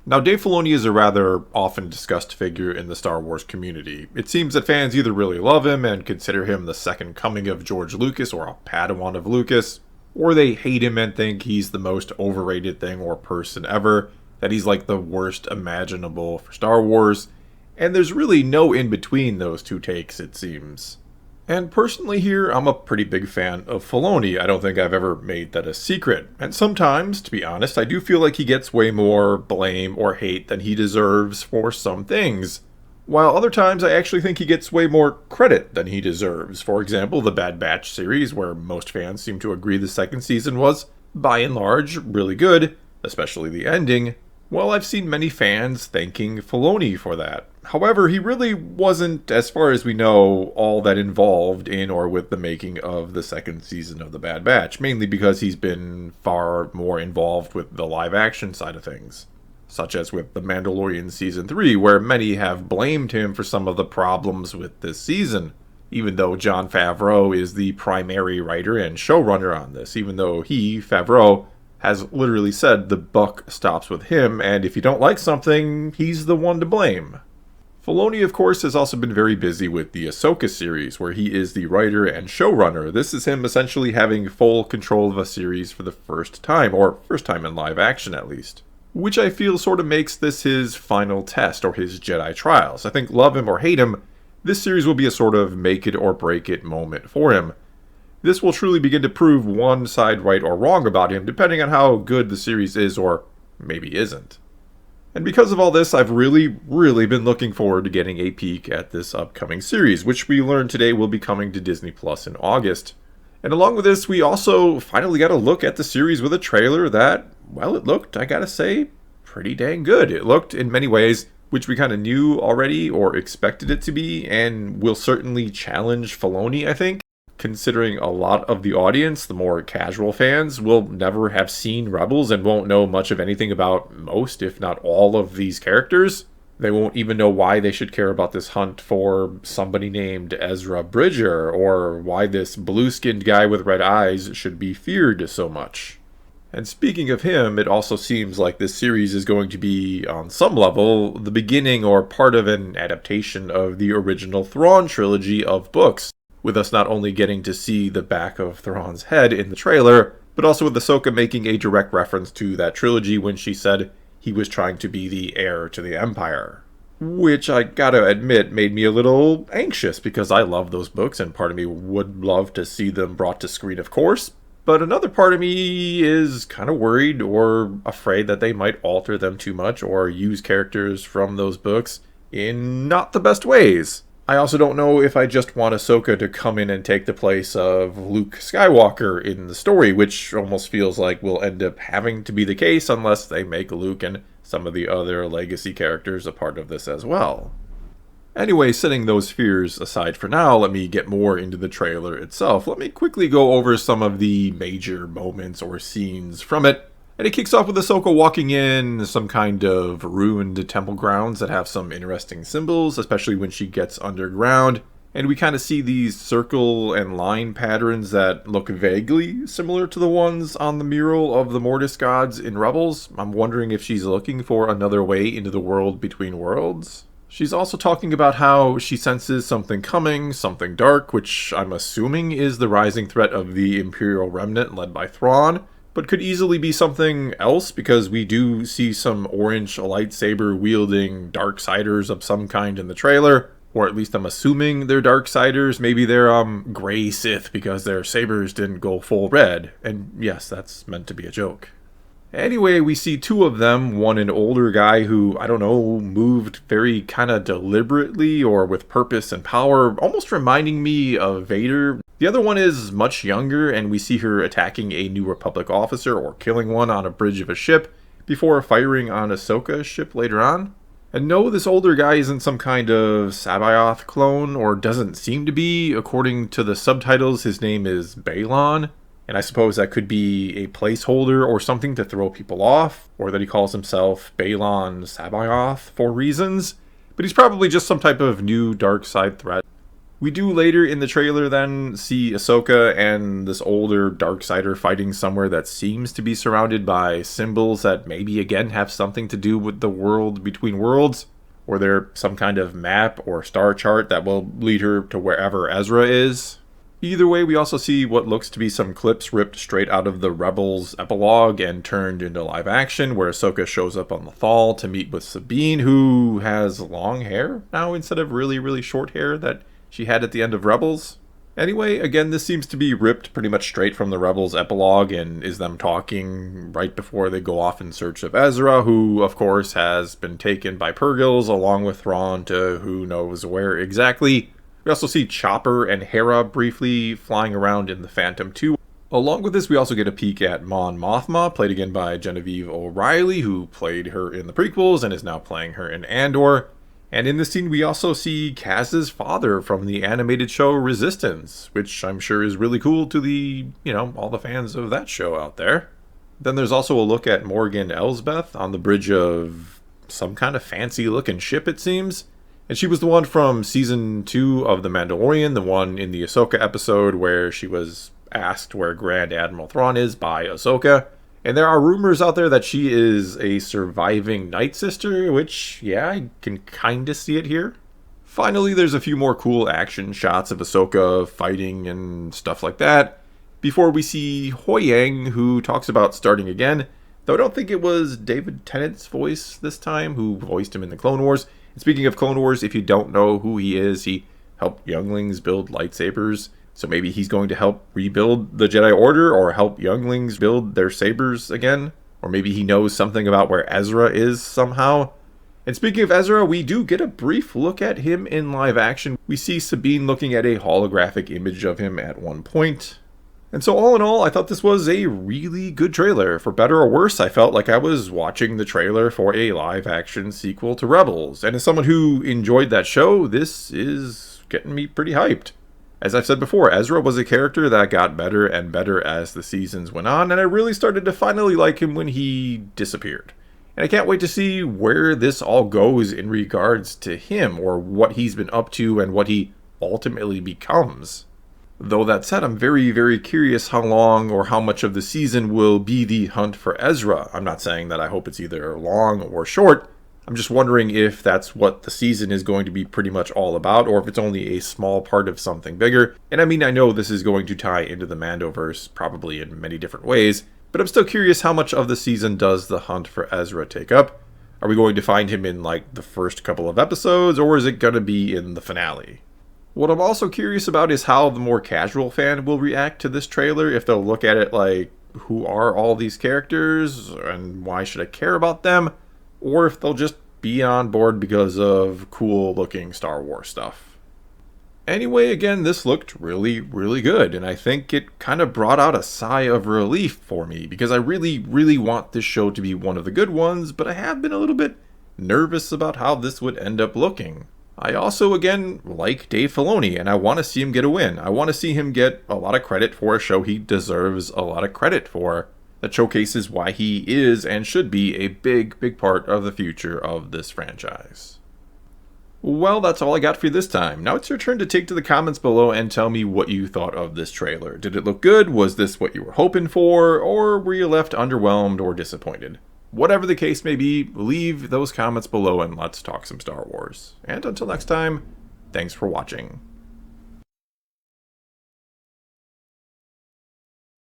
Now, Dave Filoni is a rather often discussed figure in the Star Wars community. It seems that fans either really love him and consider him the second coming of George Lucas or a Padawan of Lucas, or they hate him and think he's the most overrated thing or person ever, that he's like the worst imaginable for Star Wars, and there's really no in between those two takes, it seems. And personally here, I'm a pretty big fan of Filoni. I don't think I've ever made that a secret. And sometimes, to be honest, I do feel like he gets way more blame or hate than he deserves for some things. While other times I actually think he gets way more credit than he deserves. For example, the Bad Batch series, where most fans seem to agree the second season was, by and large, really good, especially the ending. Well, I've seen many fans thanking Filoni for that. However, he really wasn't, as far as we know, all that involved in or with the making of the second season of The Bad Batch, mainly because he's been far more involved with the live-action side of things, such as with The Mandalorian Season 3, where many have blamed him for some of the problems with this season, even though Jon Favreau is the primary writer and showrunner on this, even though he, Favreau, has literally said the buck stops with him, and if you don't like something, he's the one to blame. Filoni, of course, has also been very busy with the Ahsoka series, where he is the writer and showrunner. This is him essentially having full control of a series for the first time, or first time in live action at least. Which I feel sort of makes this his final test, or his Jedi trials. I think, love him or hate him, this series will be a sort of make it or break it moment for him. This will truly begin to prove one side right or wrong about him, depending on how good the series is or maybe isn't. And because of all this, I've really been looking forward to getting a peek at this upcoming series, which we learned today will be coming to Disney Plus in August. And along with this, we also finally got a look at the series with a trailer that, well, it looked, I gotta say, pretty dang good. It looked, in many ways, which we kind of knew already or expected it to be, and will certainly challenge Filoni, I think, considering a lot of the audience, the more casual fans, will never have seen Rebels and won't know much of anything about most, if not all, of these characters. They won't even know why they should care about this hunt for somebody named Ezra Bridger, or why this blue-skinned guy with red eyes should be feared so much. And speaking of him, it also seems like this series is going to be, on some level, the beginning or part of an adaptation of the original Thrawn trilogy of books, with us not only getting to see the back of Thrawn's head in the trailer, but also with Ahsoka making a direct reference to that trilogy when she said he was trying to be the heir to the Empire. Which, I gotta admit, made me a little anxious, because I love those books, and part of me would love to see them brought to screen, of course, but another part of me is kind of worried or afraid that they might alter them too much or use characters from those books in not the best ways. I also don't know if I just want Ahsoka to come in and take the place of Luke Skywalker in the story, which almost feels like will end up having to be the case unless they make Luke and some of the other legacy characters a part of this as well. Anyway, setting those fears aside for now, let me get more into the trailer itself. Let me quickly go over some of the major moments or scenes from it. And it kicks off with Ahsoka walking in some kind of ruined temple grounds that have some interesting symbols, especially when she gets underground. And we kind of see these circle and line patterns that look vaguely similar to the ones on the mural of the Mortis gods in Rebels. I'm wondering if she's looking for another way into the world between worlds. She's also talking about how she senses something coming, something dark, which I'm assuming is the rising threat of the Imperial Remnant led by Thrawn, but could easily be something else because we do see some orange lightsaber-wielding Darksiders of some kind in the trailer, or at least I'm assuming they're Darksiders. Maybe they're gray Sith because their sabers didn't go full red, and yes, that's meant to be a joke. Anyway, we see two of them, one an older guy who, I don't know, moved very kind of deliberately or with purpose and power, almost reminding me of Vader. The other one is much younger, and we see her attacking a New Republic officer or killing one on a bridge of a ship before firing on Ahsoka's ship later on. And no, this older guy isn't some kind of Sabaoth clone, or doesn't seem to be. According to the subtitles, his name is Balon. And I suppose that could be a placeholder or something to throw people off, or that he calls himself Balon Sabaoth for reasons. But he's probably just some type of new dark side threat. We do later in the trailer then see Ahsoka and this older Darksider fighting somewhere that seems to be surrounded by symbols that maybe again have something to do with the world between worlds, or they're some kind of map or star chart that will lead her to wherever Ezra is. Either way, we also see what looks to be some clips ripped straight out of the Rebels epilogue and turned into live action, where Ahsoka shows up on the Thal to meet with Sabine, who has long hair now instead of really, really short hair that she had at the end of Rebels. Anyway, again, this seems to be ripped pretty much straight from the Rebels epilogue and is them talking right before they go off in search of Ezra, who, of course, has been taken by Purgils along with Thrawn to who knows where exactly. We also see Chopper and Hera briefly flying around in the Phantom 2. Along with this, we also get a peek at Mon Mothma, played again by Genevieve O'Reilly, who played her in the prequels and is now playing her in Andor. And in this scene, we also see Kaz's father from the animated show Resistance, which I'm sure is really cool to the, all the fans of that show out there. Then there's also a look at Morgan Elsbeth on the bridge of some kind of fancy-looking ship, it seems. And she was the one from Season 2 of The Mandalorian, the one in the Ahsoka episode where she was asked where Grand Admiral Thrawn is by Ahsoka. And there are rumors out there that she is a surviving Night Sister, which, yeah, I can kind of see it here. Finally, there's a few more cool action shots of Ahsoka fighting and stuff like that, before we see Huyang, who talks about starting again, though I don't think it was David Tennant's voice this time, who voiced him in the Clone Wars. And speaking of Clone Wars, if you don't know who he is, he helped younglings build lightsabers. So maybe he's going to help rebuild the Jedi Order or help younglings build their sabers again. Or maybe he knows something about where Ezra is somehow. And speaking of Ezra, we do get a brief look at him in live action. We see Sabine looking at a holographic image of him at one point. And so all in all, I thought this was a really good trailer. For better or worse, I felt like I was watching the trailer for a live-action sequel to Rebels. And as someone who enjoyed that show, this is getting me pretty hyped. As I've said before, Ezra was a character that got better and better as the seasons went on, and I really started to finally like him when he disappeared. And I can't wait to see where this all goes in regards to him, or what he's been up to and what he ultimately becomes. Though that said, I'm very, very curious how long or how much of the season will be the hunt for Ezra. I'm not saying that I hope it's either long or short. I'm just wondering if that's what the season is going to be pretty much all about, or if it's only a small part of something bigger. And I mean, I know this is going to tie into the Mandoverse, probably in many different ways, but I'm still curious how much of the season does the hunt for Ezra take up? Are we going to find him in, like, the first couple of episodes, or is it going to be in the finale? What I'm also curious about is how the more casual fan will react to this trailer, if they'll look at it like, who are all these characters, and why should I care about them? Or if they'll just be on board because of cool-looking Star Wars stuff. Anyway, again, this looked really, really good, and I think it kind of brought out a sigh of relief for me, because I really, really want this show to be one of the good ones, but I have been a little bit nervous about how this would end up looking. I also, again, like Dave Filoni, and I want to see him get a win. I want to see him get a lot of credit for a show he deserves a lot of credit for, that showcases why he is and should be a big, big part of the future of this franchise. Well, that's all I got for you this time. Now it's your turn to take to the comments below and tell me what you thought of this trailer. Did it look good? Was this what you were hoping for? Or were you left underwhelmed or disappointed? Whatever the case may be, leave those comments below and let's talk some Star Wars. And until next time, thanks for watching.